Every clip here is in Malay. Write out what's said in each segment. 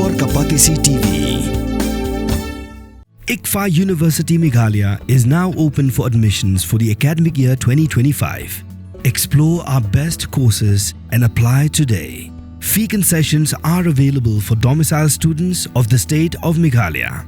Kapor Kapatisi TV. ICFA University Meghalaya is now open for admissions for the academic year 2025. Explore our best courses and apply today. Fee concessions are available for domicile students of the state of Meghalaya.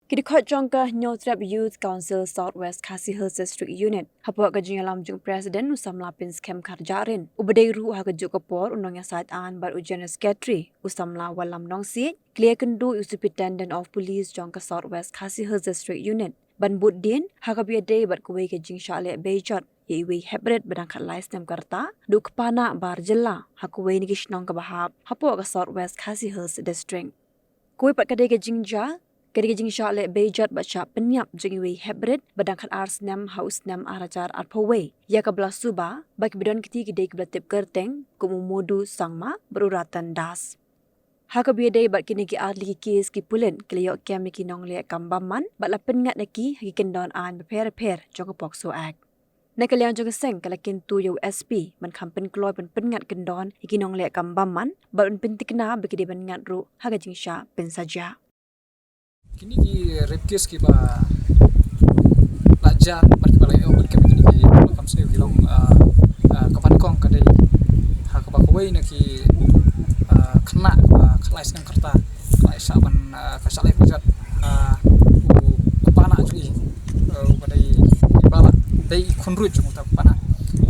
Kidikot jongka Nyotrap Youth Council Southwest Khasi Hills District Unit hapok kajingalam jung President usam lapin skem karjarin ubadai ru ha kajuk kapor unong yasat an bar ujian sekretari usam la walam nong si clear Kyntu Superintendent of Police jongka Southwest Khasi Hills District Unit ban budin ha kabiade bat kuwe kajing shale Be-Ijot iwi hebret badangkat lai stem karta du kepana bar jela ha kuwe ni kishnong kabahap hapok ka Southwest Khasi Hills District kuwe pat kadai kajing ja Kedai shale Be-Ijot baca penyap jengiwi hebret badangkat ars nem haus nem arajar arpaway ya kabla suba bagi bidon keti kedai kebelatip kerteng kumumodu sangma beruratan das. Haka biadai bat kini ki arli kis ki pulen keliyok kem ki nong le kambaman bat la Pynngat neki hagi Kyndon an beper jong Sp-Swkh. Nakaliang jong seng kala Kyntu yo SP man Kham Kloi pen Pynngat Kyndon hagi nong le kambaman bat pentikna bagi de Pynngat ru haga jingsha pen saja. Kini ki repkes ki ba lajar berki balai o berki kini ki kam seu ki long kapan kong kadai ha ka ba koi na ki kena ba khlais nang kerta khlais saban ka salai Be-Ijot kapana jui badai bala dai khunru jung ta kapana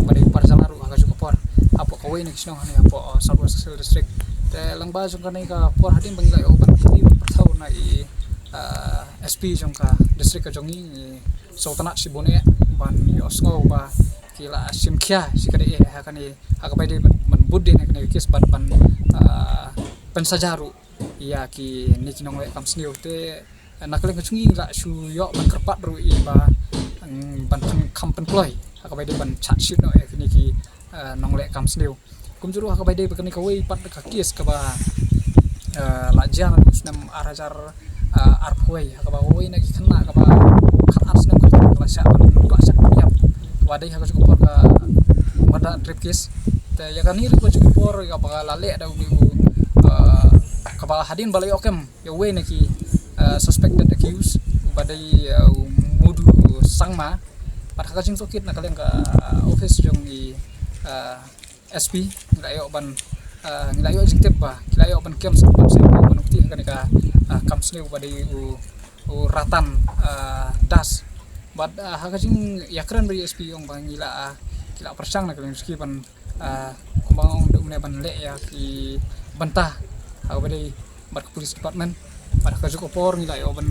badai parjalaru ha ka ju kapor apo koi na kisno hani apo Southwest District te langba jung kanai ka por hadin bangilai o ban kini perthau na i SP jongka district jongi sultanat sibone ban yosngo ba kila simkhya sikade hakani hakabai de man budde hakani kis ban pensajaru ya ki nikinong we kamsniu te nakle ngchungi la su yo ban kerpat ru i ba ban Kham Kloi hakabai de ban chat shit no hakani ki nongle kamsniu kumjuru hakabai de bakani kawai pat ka kis ka ba lajar usnam arajar arpaway hakaba oi na kena kaba khat arsnam ka klasa ban klasa yap wadai ha ko por ka mada trip case te ya kan hiru ko por ka ba lale da u kaba hadin balai okem ya we na ki suspected accused badai mudu sangma pat ka jing sokit na kaleng ka office jong i SP ngayo ban ngayo executive ba ngayo ban kem sempat saya ban ukti kan ka kamsneu badai u ratan das bad hakajing yakran beri SP ong bangila kila persang nak ski ban kumbang de une ban le ya ki bantah ha badai bar police department pada kajuk opor ngila yo ban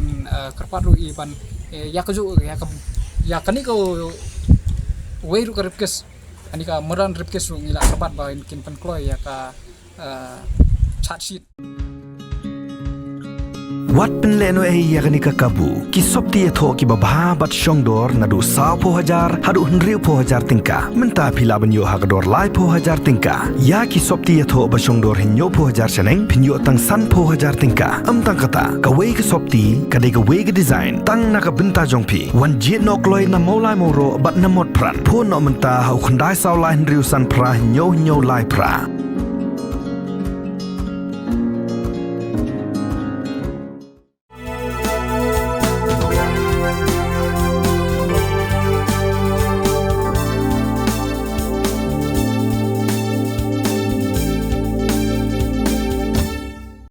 kerpat ru i ban ya kajuk ya kani ko weiru karepkes ani ka meran repkes ru ngila kerpat ba kin pen Kloi ya ka chat sheet Wat penleno yakni kakabu ki sopti etho ki babha bat shongdor nadu sa po hajar hadu hnriu po hajar tingka menta phila banyo hakdor lai po hajar tingka ya ki sopti etho ba shongdor hinyo po hajar chaneng phinyo tang san po hajar tingka amtang kata ka wei ka sopti ka de ka wei ka design tang na ka benta jongphi wan jit no Kloi na molai moro bat na mot pran pho no menta hau khandai saw lai hnriu san pra hinyo lai pra